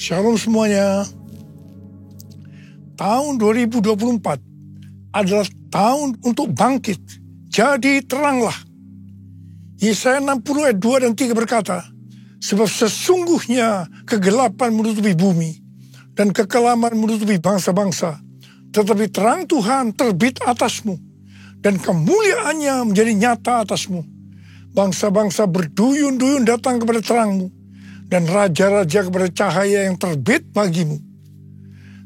Shalom semuanya. Tahun 2024 adalah tahun untuk bangkit. Jadi teranglah. Yesaya 60 ayat 2 dan 3 berkata, sebab sesungguhnya kegelapan menutupi bumi dan kekelaman menutupi bangsa-bangsa. Tetapi terang Tuhan terbit atasmu dan kemuliaannya menjadi nyata atasmu. Bangsa-bangsa berduyun-duyun datang kepada terangmu dan raja-raja kepada cahaya yang terbit bagimu.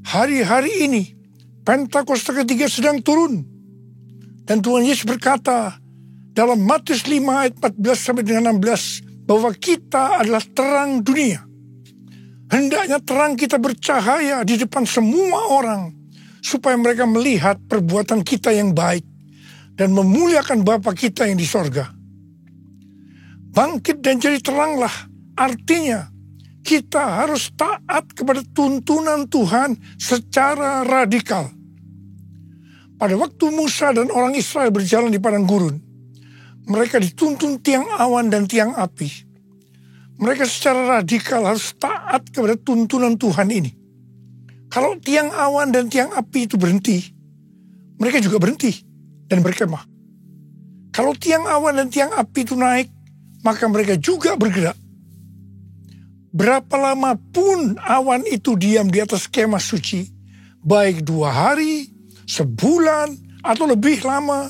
Hari-hari ini Pentakosta ketiga sedang turun. Dan Tuhan Yesus berkata dalam Matius 5 ayat 14 sampai dengan 16 bahwa kita adalah terang dunia. Hendaknya terang kita bercahaya di depan semua orang supaya mereka melihat perbuatan kita yang baik dan memuliakan Bapa kita yang di sorga. Bangkit dan jadi teranglah, artinya kita harus taat kepada tuntunan Tuhan secara radikal. Pada waktu Musa dan orang Israel berjalan di padang gurun, mereka dituntun tiang awan dan tiang api. Mereka secara radikal harus taat kepada tuntunan Tuhan ini. Kalau tiang awan dan tiang api itu berhenti, mereka juga berhenti dan berkemah. Kalau tiang awan dan tiang api itu naik, maka mereka juga bergerak. Berapa lama pun awan itu diam di atas kemah suci, baik 2 hari, sebulan, atau lebih lama,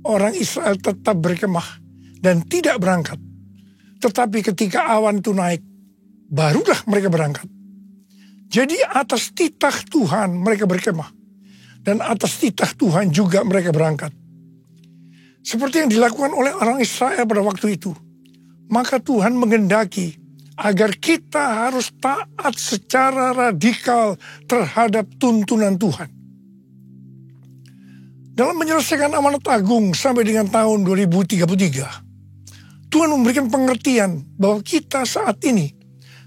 orang Israel tetap berkemah dan tidak berangkat. Tetapi ketika awan itu naik, barulah mereka berangkat. Jadi atas titah Tuhan mereka berkemah. Dan atas titah Tuhan juga mereka berangkat. Seperti yang dilakukan oleh orang Israel pada waktu itu. Maka Tuhan menghendaki agar kita harus taat secara radikal terhadap tuntunan Tuhan. Dalam menyelesaikan amanat agung sampai dengan tahun 2033, Tuhan memberikan pengertian bahwa kita saat ini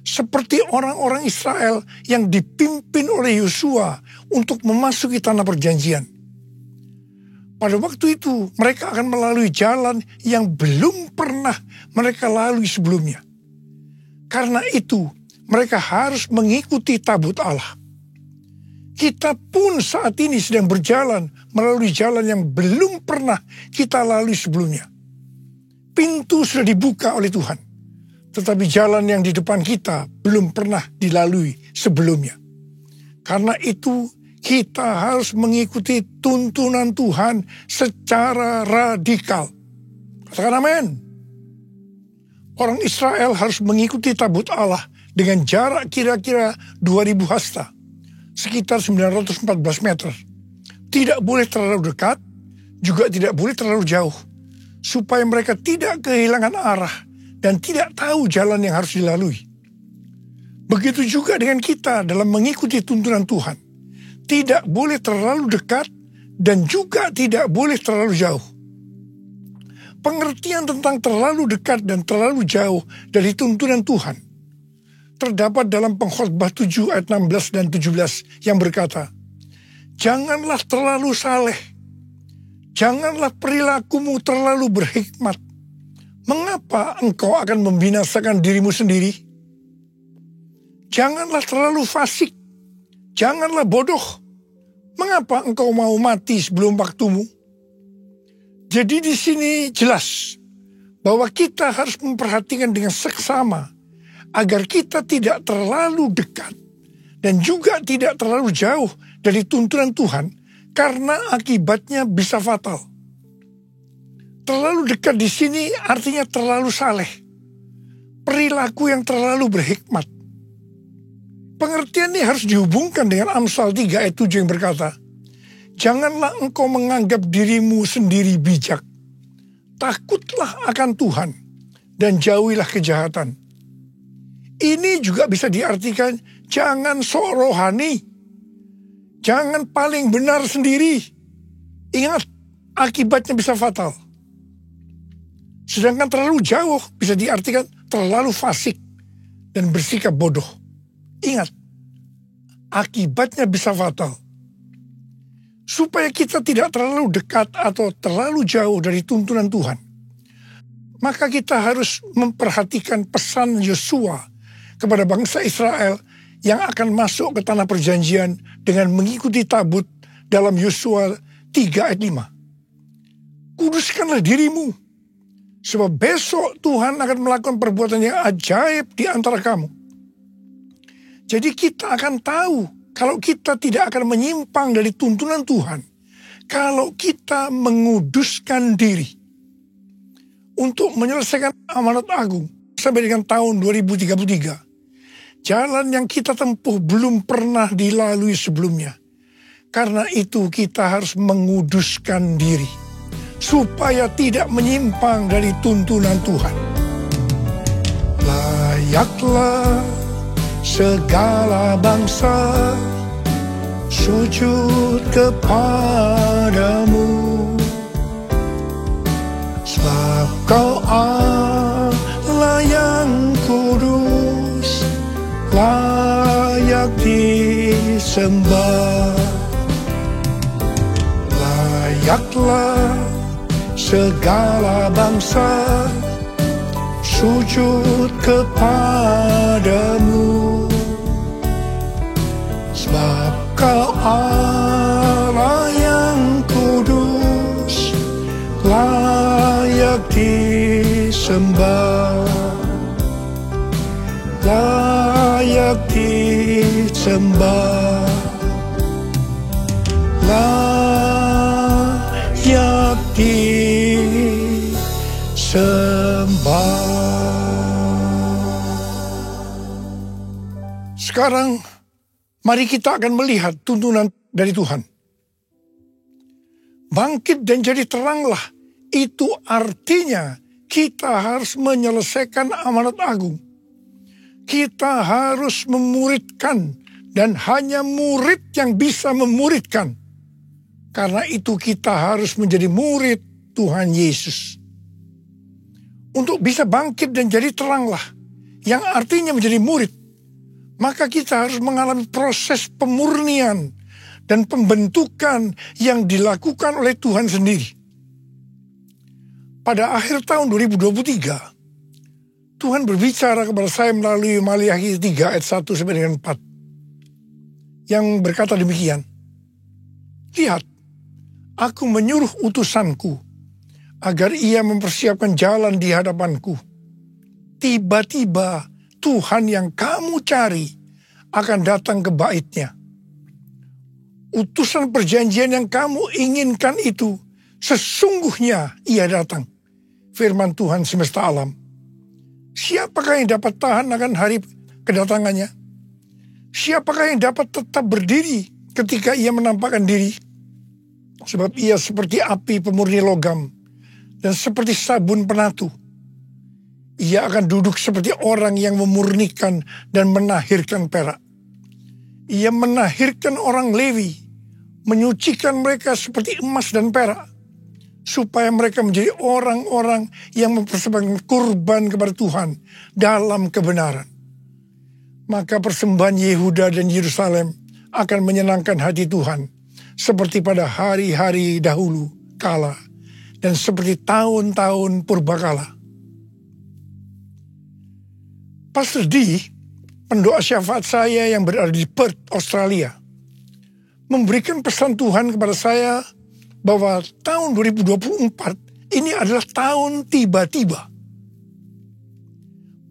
seperti orang-orang Israel yang dipimpin oleh Yosua untuk memasuki tanah perjanjian. Pada waktu itu mereka akan melalui jalan yang belum pernah mereka lalui sebelumnya. Karena itu mereka harus mengikuti tabut Allah. Kita pun saat ini sedang berjalan melalui jalan yang belum pernah kita lalui sebelumnya. Pintu sudah dibuka oleh Tuhan. Tetapi jalan yang di depan kita belum pernah dilalui sebelumnya. Karena itu kita harus mengikuti tuntunan Tuhan secara radikal. Katakan amin. Orang Israel harus mengikuti tabut Allah dengan jarak kira-kira 2000 hasta. Sekitar 914 meter. Tidak boleh terlalu dekat, juga tidak boleh terlalu jauh. Supaya mereka tidak kehilangan arah dan tidak tahu jalan yang harus dilalui. Begitu juga dengan kita dalam mengikuti tuntunan Tuhan. Tidak boleh terlalu dekat dan juga tidak boleh terlalu jauh. Pengertian tentang terlalu dekat dan terlalu jauh dari tuntunan Tuhan terdapat dalam Pengkhotbah 7 ayat 16 dan 17 yang berkata, janganlah terlalu saleh, janganlah perilakumu terlalu berhikmat. Mengapa engkau akan membinasakan dirimu sendiri? Janganlah terlalu fasik, janganlah bodoh. Mengapa engkau mau mati sebelum waktumu? Jadi di sini jelas bahwa kita harus memperhatikan dengan seksama agar kita tidak terlalu dekat dan juga tidak terlalu jauh dari tuntunan Tuhan karena akibatnya bisa fatal. Terlalu dekat di sini artinya terlalu saleh. Perilaku yang terlalu berhikmat. Pengertian ini harus dihubungkan dengan Amsal 3 ayat 7 yang berkata, janganlah engkau menganggap dirimu sendiri bijak. Takutlah akan Tuhan dan jauhilah kejahatan. Ini juga bisa diartikan jangan sok rohani. Jangan paling benar sendiri. Ingat, akibatnya bisa fatal. Sedangkan terlalu jauh bisa diartikan terlalu fasik dan bersikap bodoh. Ingat, akibatnya bisa fatal. Supaya kita tidak terlalu dekat atau terlalu jauh dari tuntunan Tuhan, maka kita harus memperhatikan pesan Yosua kepada bangsa Israel yang akan masuk ke tanah perjanjian dengan mengikuti tabut dalam Yosua 3 ayat 5. Kuduskanlah dirimu, sebab besok Tuhan akan melakukan perbuatan yang ajaib di antara kamu. Jadi kita akan tahu kalau kita tidak akan menyimpang dari tuntunan Tuhan, kalau kita menguduskan diri untuk menyelesaikan amanat agung sampai dengan tahun 2033. Jalan yang kita tempuh belum pernah dilalui sebelumnya. Karena itu kita harus menguduskan diri, supaya tidak menyimpang dari tuntunan Tuhan. Layaklah segala bangsa sujud kepadamu, sebab Kau Allah yang kudus, layak disembah. Layaklah segala bangsa sujud kepadamu, sebab Kau Allah yang kudus, layak disembah, layak disembah, layak disembah. Sekarang mari kita akan melihat tuntunan dari Tuhan. Bangkit dan jadi teranglah, itu artinya kita harus menyelesaikan amanat agung. Kita harus memuridkan, dan hanya murid yang bisa memuridkan. Karena itu kita harus menjadi murid Tuhan Yesus. Untuk bisa bangkit dan jadi teranglah, yang artinya menjadi murid, maka kita harus mengalami proses pemurnian dan pembentukan yang dilakukan oleh Tuhan sendiri. Pada akhir tahun 2023, Tuhan berbicara kepada saya melalui Maliaki 3 ayat 1 sampai dengan 4. Yang berkata demikian, lihat, aku menyuruh utusanku agar ia mempersiapkan jalan di hadapanku. Tiba-tiba Tuhan yang kamu cari akan datang ke bait-Nya. Utusan perjanjian yang kamu inginkan itu sesungguhnya ia datang. Firman Tuhan semesta alam. Siapakah yang dapat tahan akan hari kedatangannya? Siapakah yang dapat tetap berdiri ketika ia menampakkan diri? Sebab ia seperti api pemurni logam dan seperti sabun penatu. Ia akan duduk seperti orang yang memurnikan dan menahirkan perak. Ia menahirkan orang Lewi, menyucikan mereka seperti emas dan perak, supaya mereka menjadi orang-orang yang mempersembahkan kurban kepada Tuhan dalam kebenaran. Maka persembahan Yehuda dan Yerusalem akan menyenangkan hati Tuhan, seperti pada hari-hari dahulu kala, dan seperti tahun-tahun purbakala. Pastor D, pendoa syafaat saya yang berada di Perth, Australia, memberikan pesan Tuhan kepada saya bahwa tahun 2024 ini adalah tahun tiba-tiba.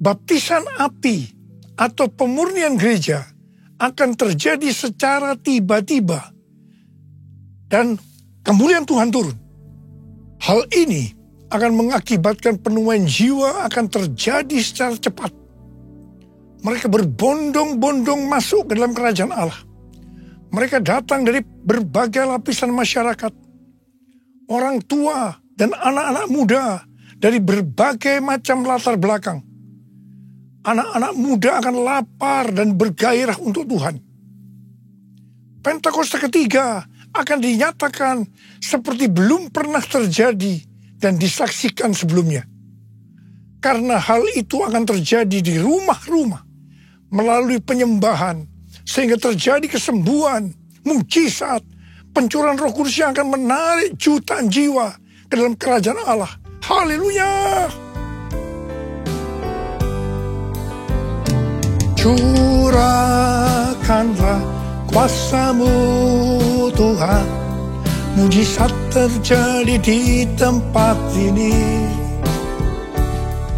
Baptisan api atau pemurnian gereja akan terjadi secara tiba-tiba dan kemuliaan Tuhan turun. Hal ini akan mengakibatkan penuaian jiwa akan terjadi secara cepat. Mereka berbondong-bondong masuk ke dalam kerajaan Allah. Mereka datang dari berbagai lapisan masyarakat. Orang tua dan anak-anak muda dari berbagai macam latar belakang. Anak-anak muda akan lapar dan bergairah untuk Tuhan. Pentakosta ketiga akan dinyatakan seperti belum pernah terjadi dan disaksikan sebelumnya. Karena hal itu akan terjadi di rumah-rumah melalui penyembahan, sehingga terjadi kesembuhan, mukjizat, pencurahan Roh Kudus yang akan menarik jutaan jiwa ke dalam kerajaan Allah. Haleluya! Curahkanlah kuasa-Mu Tuhan, mujizat terjadi di tempat ini.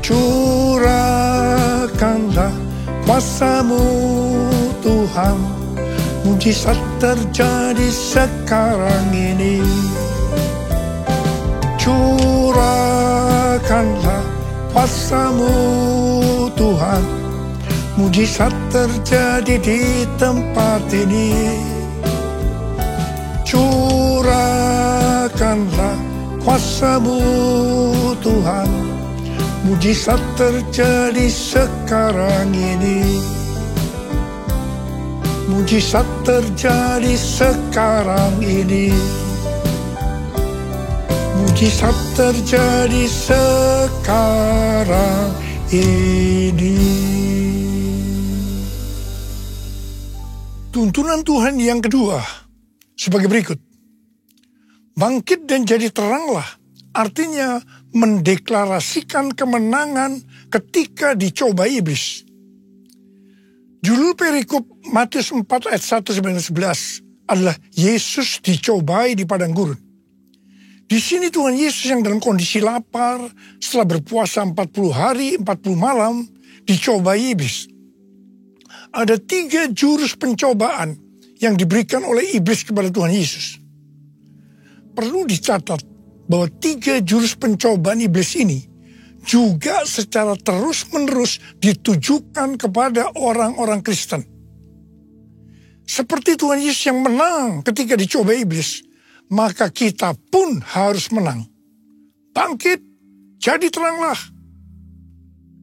Curahkanlah kuasa-Mu Tuhan, mujizat terjadi sekarang ini. Curahkanlah kuasa-Mu Tuhan, mujizat terjadi di tempat ini. Curahkanlah kuasa-Mu Tuhan, mujizat terjadi sekarang ini. Mujizat terjadi sekarang ini. Mujizat terjadi sekarang ini. Tuntunan Tuhan yang kedua sebagai berikut. Bangkit dan jadi teranglah, artinya mendeklarasikan kemenangan ketika dicoba iblis. Judul perikop Matius 4 ayat 1-11 adalah Yesus dicobai di padang gurun. Di sini Tuhan Yesus yang dalam kondisi lapar setelah berpuasa 40 hari 40 malam dicobai iblis. Ada 3 jurus pencobaan yang diberikan oleh iblis kepada Tuhan Yesus. Perlu dicatat bahwa 3 jurus pencobaan iblis ini juga secara terus-menerus ditujukan kepada orang-orang Kristen. Seperti Tuhan Yesus yang menang ketika dicoba iblis, maka kita pun harus menang. Bangkit, jadi teranglah.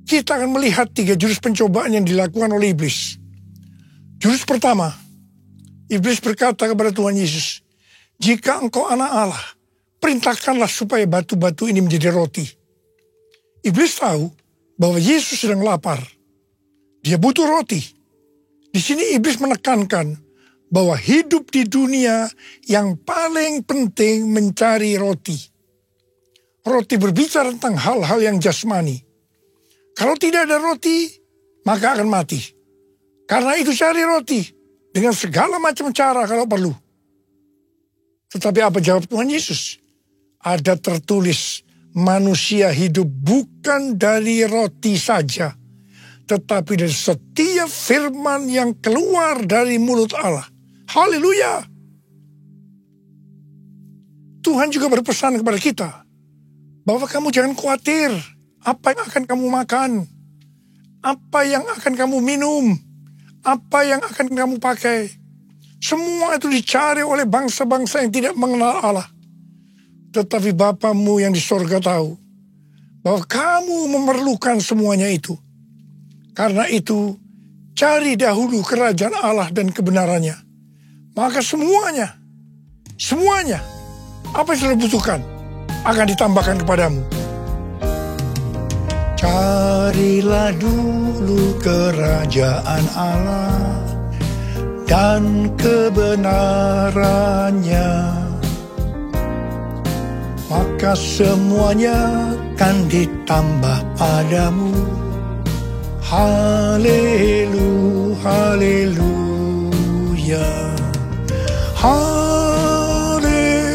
Kita akan melihat 3 jurus pencobaan yang dilakukan oleh iblis. Jurus pertama, iblis berkata kepada Tuhan Yesus, "Jika Engkau anak Allah, perintahkanlah supaya batu-batu ini menjadi roti." Iblis tahu bahwa Yesus sedang lapar. Dia butuh roti. Di sini iblis menekankan bahwa hidup di dunia yang paling penting mencari roti. Roti berbicara tentang hal-hal yang jasmani. Kalau tidak ada roti, maka akan mati. Karena itu cari roti dengan segala macam cara kalau perlu. Tetapi apa jawab Tuhan Yesus? Ada tertulis, manusia hidup bukan dari roti saja, tetapi dari setiap firman yang keluar dari mulut Allah. Haleluya! Tuhan juga berpesan kepada kita bahwa kamu jangan khawatir apa yang akan kamu makan, apa yang akan kamu minum, apa yang akan kamu pakai. Semua itu dicari oleh bangsa-bangsa yang tidak mengenal Allah. Tetapi Bapamu yang di sorga tahu bahwa kamu memerlukan semuanya itu. Karena itu, cari dahulu kerajaan Allah dan kebenarannya. Maka semuanya, apa yang sudah butuhkan akan ditambahkan kepadamu. Carilah dulu kerajaan Allah dan kebenarannya, maka semuanya akan ditambah padamu. Haleluya, haleluya, haleluya,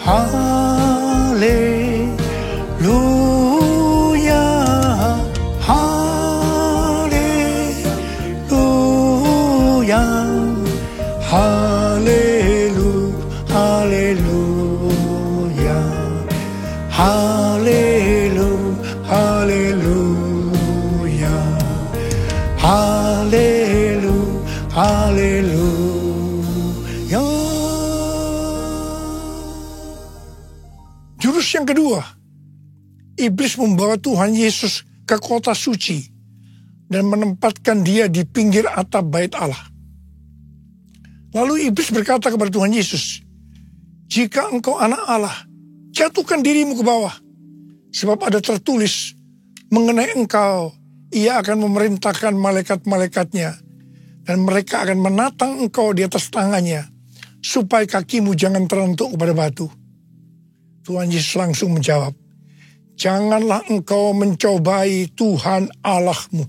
haleluya, haleluya, haleluya, haleluya, haleluya, haleluya, haleluya, haleluya. Jurus yang kedua, iblis membawa Tuhan Yesus ke kota suci dan menempatkan dia di pinggir atap bait Allah. Lalu iblis berkata kepada Tuhan Yesus, "Jika Engkau anak Allah, jatuhkan dirimu ke bawah. Sebab ada tertulis mengenai Engkau, Ia akan memerintahkan malaikat-malaikatnya, dan mereka akan menatang Engkau di atas tangannya, supaya kakimu jangan terentuk kepada batu." Tuhan Yesus langsung menjawab, janganlah engkau mencobai Tuhan Allahmu.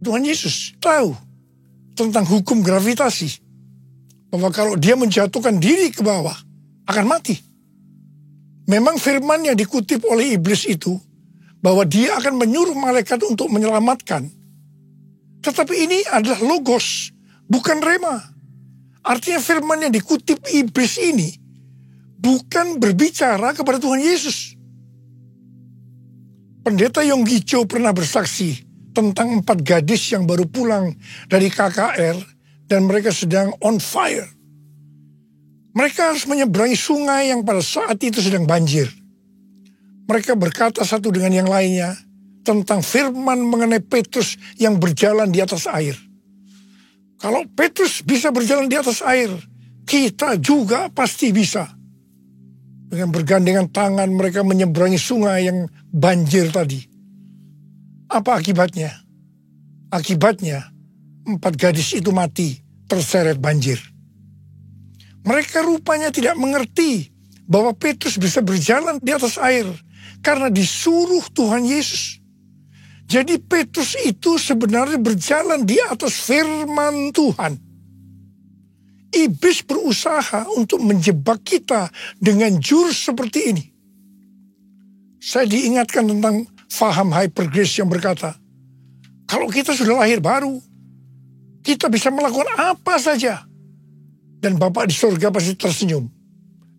Tuhan Yesus tahu tentang hukum gravitasi, bahwa kalau dia menjatuhkan diri ke bawah, akan mati. Memang firman yang dikutip oleh iblis itu, bahwa dia akan menyuruh malaikat untuk menyelamatkan. Tetapi ini adalah logos, bukan rema. Artinya firman yang dikutip iblis ini, bukan berbicara kepada Tuhan Yesus. Pendeta Yonggi Cho pernah bersaksi tentang 4 gadis yang baru pulang dari KKR, dan mereka sedang on fire. Mereka harus menyeberangi sungai yang pada saat itu sedang banjir. Mereka berkata satu dengan yang lainnya tentang firman mengenai Petrus yang berjalan di atas air. Kalau Petrus bisa berjalan di atas air, kita juga pasti bisa. Dengan bergandengan tangan mereka menyeberangi sungai yang banjir tadi. Apa akibatnya? Akibatnya 4 gadis itu mati terseret banjir. Mereka rupanya tidak mengerti bahwa Petrus bisa berjalan di atas air karena disuruh Tuhan Yesus. Jadi Petrus itu sebenarnya berjalan di atas firman Tuhan. Iblis berusaha untuk menjebak kita dengan jurus seperti ini. Saya diingatkan tentang faham hyper grace yang berkata, kalau kita sudah lahir baru, kita bisa melakukan apa saja. Dan Bapa di surga pasti tersenyum.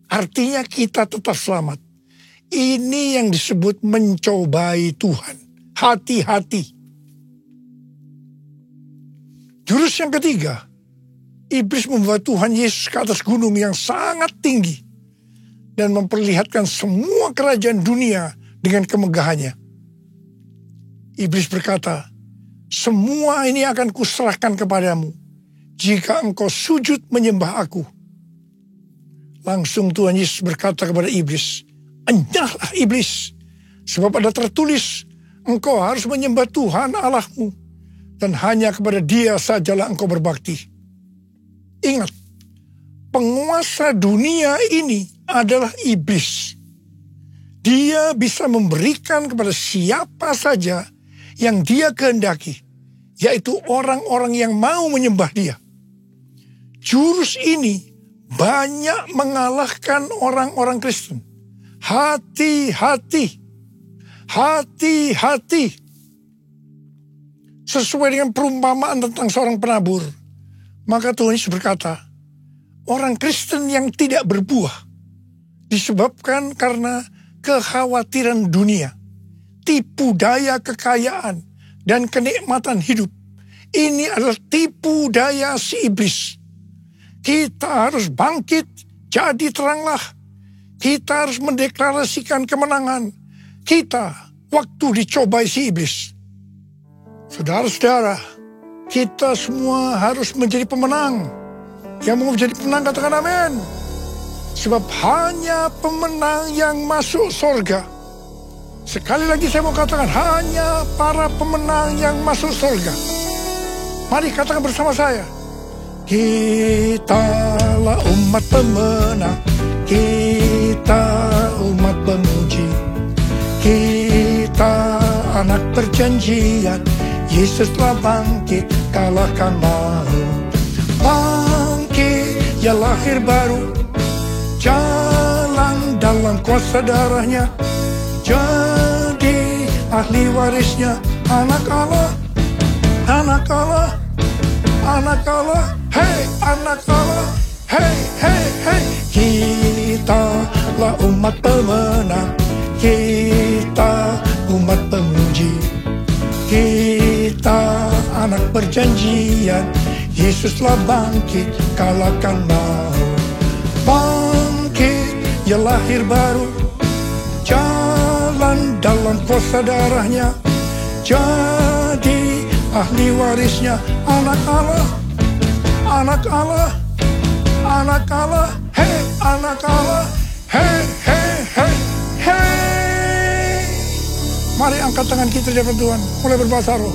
Artinya kita tetap selamat. Ini yang disebut mencobai Tuhan. Hati-hati. Jurus yang ketiga, iblis membawa Tuhan Yesus ke atas gunung yang sangat tinggi dan memperlihatkan semua kerajaan dunia dengan kemegahannya. Iblis berkata, semua ini akan kuserahkan kepadamu jika engkau sujud menyembah aku. Langsung Tuhan Yesus berkata kepada iblis, enyahlah iblis, sebab ada tertulis, engkau harus menyembah Tuhan Allahmu, dan hanya kepada Dia sajalah engkau berbakti. Ingat, penguasa dunia ini adalah iblis. Dia bisa memberikan kepada siapa saja yang dia kehendaki, yaitu orang-orang yang mau menyembah dia. Jurus ini banyak mengalahkan orang-orang Kristen. Hati-hati. Hati-hati. Sesuai dengan perumpamaan tentang seorang penabur, maka Tuhan Yesus berkata, orang Kristen yang tidak berbuah disebabkan karena kekhawatiran dunia, tipu daya kekayaan, dan kenikmatan hidup. Ini adalah tipu daya si iblis. Kita harus bangkit, jadi teranglah. Kita harus mendeklarasikan kemenangan. Kita waktu dicobai si iblis. Saudara-saudara, kita semua harus menjadi pemenang. Yang mau menjadi pemenang katakan amin. Sebab hanya pemenang yang masuk surga. Sekali lagi saya mau katakan, hanya para pemenang yang masuk surga. Mari katakan bersama saya. Kitalah umat pemenang, kita umat pemuji, kita anak perjanjian, Yesus telah bangkit, kalahkan maut. Bangkit, ya lahir baru, jalan dalam kuasa darahnya, jadi ahli warisnya, anak Allah, anak Allah, anak Allah. Hei anak Allah, hei hei hei. Kitalah umat pemenang, kita umat pemuji, kita anak perjanjian, Yesus telah bangkit, kalahkan maut. Bangkit, ya lahir baru, jalan dalam kuasa darahnya, jadi ahli warisnya, anak Allah, anak Allah, anak Allah, hei anak Allah, hei hei hei hei. Mari angkat tangan kita di hadapan Tuhan, mulai berbahasa roh.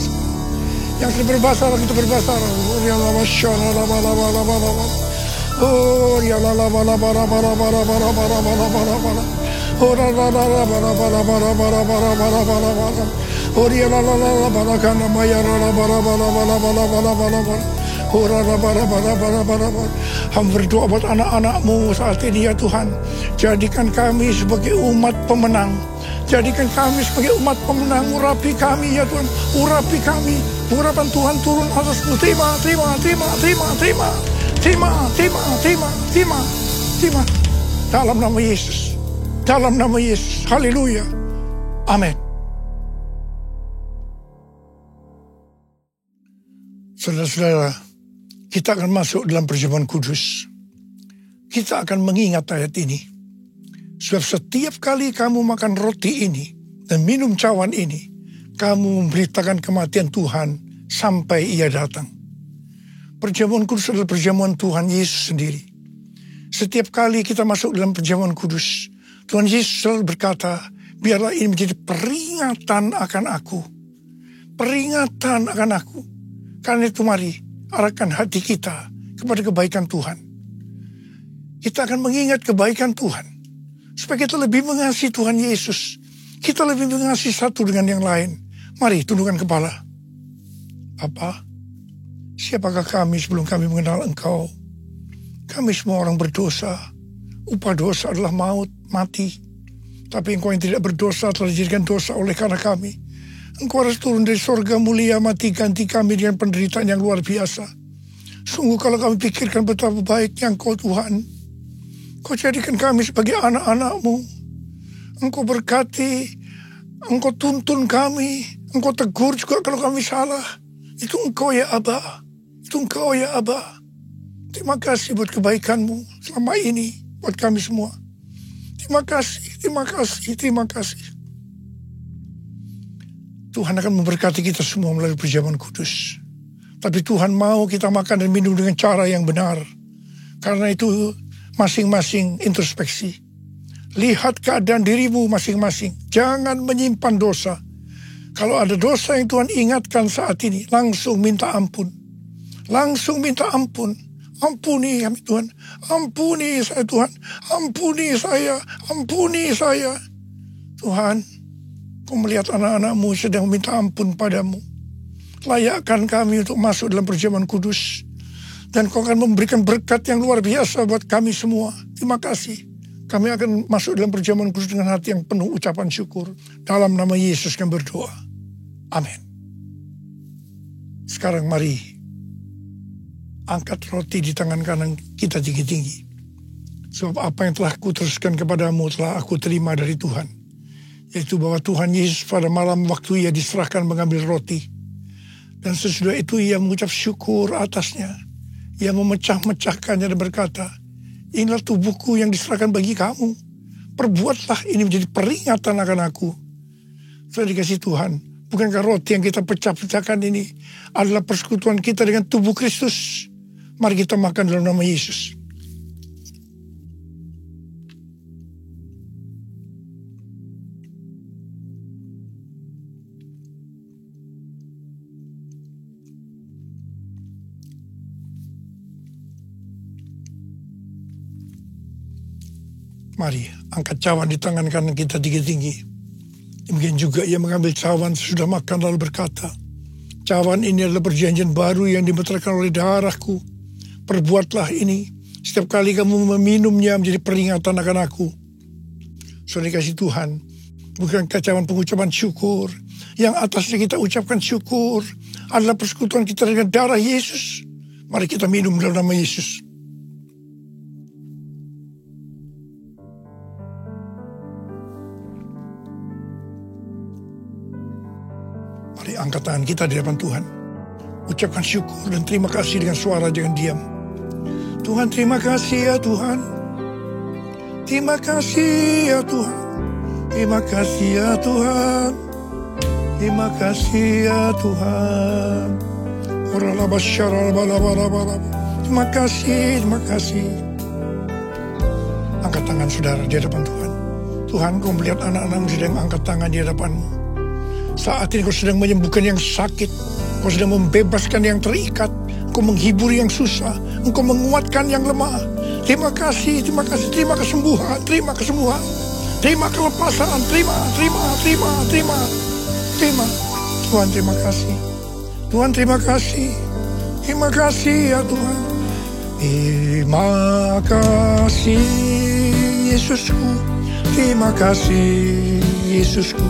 Yang sudah berbahasa roh kita berbahasa roh. Ya Allah, masyaallah, oh ya Allah, Hamba berdoa buat anak-anak-Mu saat ini ya Tuhan. Jadikan kami sebagai umat pemenang. Jadikan kami sebagai umat pemenang. Urapi kami ya Tuhan. Urapi kami. Urapan Tuhan turun atas-Mu. Terima. Dalam nama Yesus. Dalam nama Yesus. Haleluya. Amin. Saudara-saudara, kita akan masuk dalam perjamuan kudus. Kita akan mengingat ayat ini. Sebab setiap kali kamu makan roti ini dan minum cawan ini, kamu memberitakan kematian Tuhan sampai Ia datang. Perjamuan kudus adalah perjamuan Tuhan Yesus sendiri. Setiap kali kita masuk dalam perjamuan kudus, Tuhan Yesus selalu berkata, biarlah ini menjadi peringatan akan aku. Peringatan akan aku. Karena itu mari arahkan hati kita kepada kebaikan Tuhan. Kita akan mengingat kebaikan Tuhan. Supaya kita lebih mengasihi Tuhan Yesus. Kita lebih mengasihi satu dengan yang lain. Mari tundukkan kepala. Bapa, siapakah kami sebelum kami mengenal Engkau? Kami semua orang berdosa. Upah dosa adalah maut, mati. Tapi Engkau yang tidak berdosa telah dijadikan dosa oleh karena kami. Engkau harus turun dari surga mulia, mati ganti kami dengan penderitaan yang luar biasa. Sungguh kalau kami pikirkan betapa baiknya Engkau Tuhan. Engkau jadikan kami sebagai anak-anak-Mu. Engkau berkati, Engkau tuntun kami, Engkau tegur juga kalau kami salah. Itu Engkau ya Aba, itu Engkau ya Aba. Terima kasih buat kebaikan-Mu selama ini buat kami semua. Terima kasih, terima kasih, terima kasih. Tuhan akan memberkati kita semua melalui perjamuan kudus. Tapi Tuhan mau kita makan dan minum dengan cara yang benar. Karena itu masing-masing introspeksi. Lihat keadaan dirimu masing-masing. Jangan menyimpan dosa. Kalau ada dosa yang Tuhan ingatkan saat ini, langsung minta ampun. Langsung minta ampun. Ampuni kami Tuhan. Ampuni saya Tuhan. Ampuni saya. Ampuni saya. Tuhan, Kau melihat anak-anak-Mu sedang meminta ampun padamu. Layakkan kami untuk masuk dalam perjamuan kudus. Dan Kau akan memberikan berkat yang luar biasa buat kami semua. Terima kasih. Kami akan masuk dalam perjamuan kudus dengan hati yang penuh ucapan syukur. Dalam nama Yesus kami berdoa. Amin. Sekarang mari angkat roti di tangan kanan kita tinggi-tinggi. Sebab apa yang telah kuteruskan kepadamu telah aku terima dari Tuhan. Yaitu bahwa Tuhan Yesus pada malam waktu Ia diserahkan mengambil roti. Dan sesudah itu Ia mengucap syukur atasnya. Ia memecah-mecahkannya dan berkata, inilah tubuhku yang diserahkan bagi kamu. Perbuatlah ini menjadi peringatan akan aku. Sudah dikasih Tuhan. Bukankah roti yang kita pecah-pecahkan ini adalah persekutuan kita dengan tubuh Kristus? Mari kita makan dalam nama Yesus. Mari, angkat cawan di tangan kanan kita tinggi-tinggi. Demikian juga Ia mengambil cawan sesudah makan lalu berkata, cawan ini adalah perjanjian baru yang dimeteraikan oleh darahku. Perbuatlah ini. Setiap kali kamu meminumnya menjadi peringatan akan aku. Saudara dikasih Tuhan, bukankah cawan pengucapan syukur? Yang atasnya kita ucapkan syukur adalah persekutuan kita dengan darah Yesus. Mari kita minum dalam nama Yesus. Mari angkat tangan kita di depan Tuhan. Ucapkan syukur dan terima kasih dengan suara jangan diam. Tuhan, terima kasih ya Tuhan. Terima kasih ya Tuhan. Terima kasih ya Tuhan. Terima kasih ya Tuhan. Terima kasih, terima kasih. Angkat tangan saudara di hadapan Tuhan. Tuhan, Kau melihat anak-anak sedang angkat tangan di hadapan-Mu. Saat ini Kau sedang menyembuhkan yang sakit. Kau sedang membebaskan yang terikat. Kau menghibur yang susah. Engkau menguatkan yang lemah. Terima kasih, terima kasih. Terima kesembuhan, terima kesembuhan. Terima kelepasan, terima. Tuhan terima kasih. Tuhan terima kasih. Terima kasih ya Tuhan. Terima kasih Yesusku. Terima kasih Yesusku.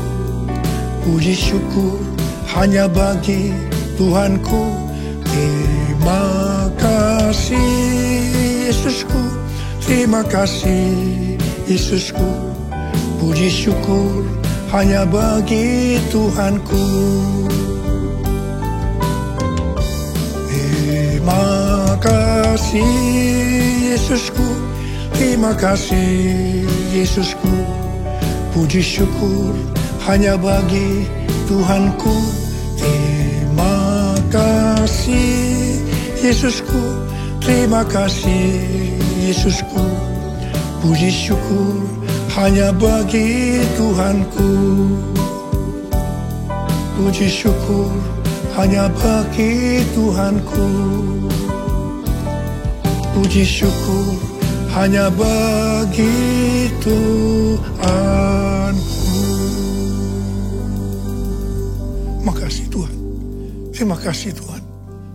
Puji syukur hanya bagi Tuhanku. Terima kasih Yesusku. Terima kasih Yesusku. Puji syukur hanya bagi Tuhanku. Terima kasih Yesusku. Terima kasih Yesusku. Puji syukur hanya bagi Tuhanku. Terima kasih Yesusku. Terima kasih Yesusku. Puji syukur hanya bagi Tuhanku. Puji syukur hanya bagi Tuhanku. Puji syukur hanya bagi Tuhanku. Makasih Tuhan. Terima kasih Tuhan.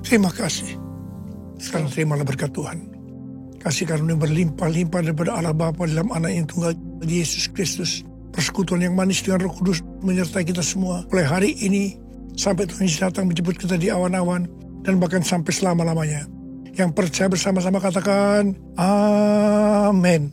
Terima kasih. Sekarang terimalah berkat Tuhan. Kasih karunia berlimpah-limpah daripada Allah Bapa dalam anak yang tunggal Yesus Kristus. Persekutuan yang manis dengan Roh Kudus menyertai kita semua. Mulai hari ini sampai Tuhan Yesus datang menjemput kita di awan-awan. Dan bahkan sampai selama-lamanya. Yang percaya bersama-sama katakan amin.